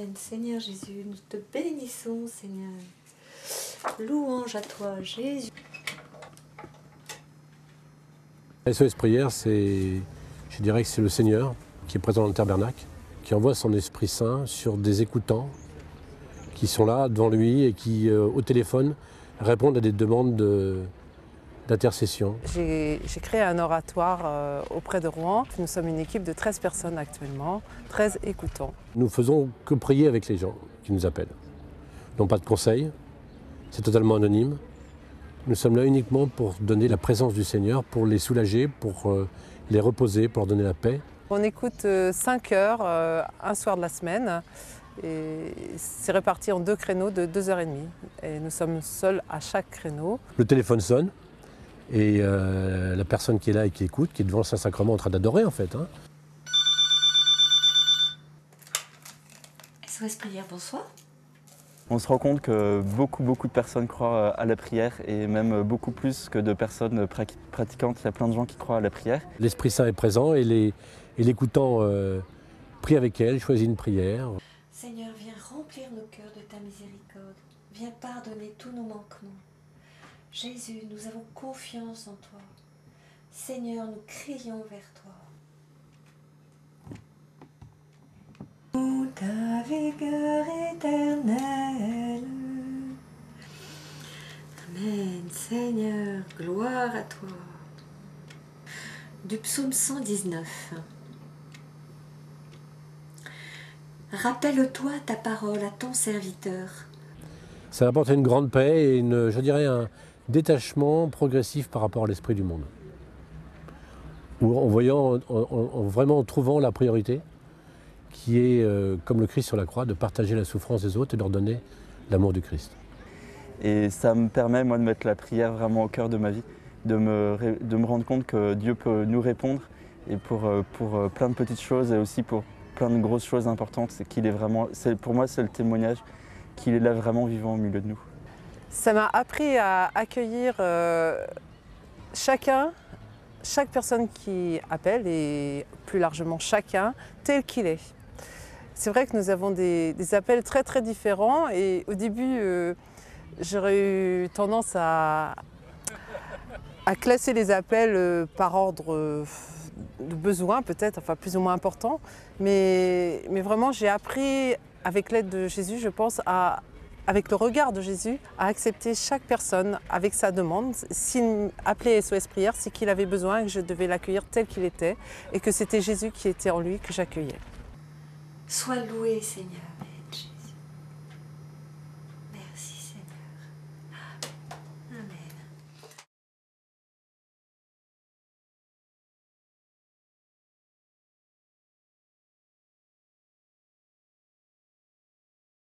Amen. Seigneur Jésus, nous te bénissons, Seigneur. Louange à toi, Jésus. SOS Prière, je dirais que c'est le Seigneur qui est présent dans le tabernacle, qui envoie son Esprit Saint sur des écoutants qui sont là devant lui et qui, au téléphone, répondent à des demandes d'intercession. J'ai créé un oratoire auprès de Rouen. Nous sommes une équipe de 13 personnes actuellement, 13 écoutants. Nous faisons que prier avec les gens qui nous appellent. Ils n'ont pas de conseils, c'est totalement anonyme. Nous sommes là uniquement pour donner la présence du Seigneur, pour les soulager, pour les reposer, pour leur donner la paix. On écoute 5 heures un soir de la semaine. Et c'est réparti en 2 créneaux de 2h30. Et nous sommes seuls à chaque créneau. Le téléphone sonne et la personne qui est là et qui écoute, qui est devant le Saint-Sacrement en train d'adorer en fait. SOS Prière, bonsoir. On se rend compte que beaucoup de personnes croient à la prière et même beaucoup plus que de personnes pratiquantes. Il y a plein de gens qui croient à la prière. L'Esprit Saint est présent et l'écoutant prie avec elle, choisit une prière. Seigneur, viens remplir nos cœurs de ta miséricorde. Viens pardonner tous nos manquements. Jésus, nous avons confiance en toi. Seigneur, nous crions vers toi. Ta vigueur éternelle. Amen. Seigneur, gloire à toi. Du psaume 119. Rappelle-toi ta parole à ton serviteur. Ça apporte une grande paix et je dirais un détachement progressif par rapport à l'esprit du monde. Vraiment en trouvant la priorité qui est, comme le Christ sur la croix, de partager la souffrance des autres et de leur donner l'amour du Christ. Et ça me permet, moi, de mettre la prière vraiment au cœur de ma vie, de me rendre compte que Dieu peut nous répondre et pour plein de petites choses et aussi pour plein de grosses choses importantes. Pour moi, c'est le témoignage qu'il est là vraiment vivant au milieu de nous. Ça m'a appris à accueillir chaque personne qui appelle et plus largement chacun tel qu'il est. C'est vrai que nous avons des appels très différents et au début j'aurais eu tendance à classer les appels par ordre de besoin peut-être, enfin plus ou moins important, mais vraiment j'ai appris avec l'aide de Jésus, je pense, avec le regard de Jésus, à accepter chaque personne avec sa demande. S'il appelait SOS Prière, c'est qu'il avait besoin et que je devais l'accueillir tel qu'il était et que c'était Jésus qui était en lui que j'accueillais. Sois loué, Seigneur.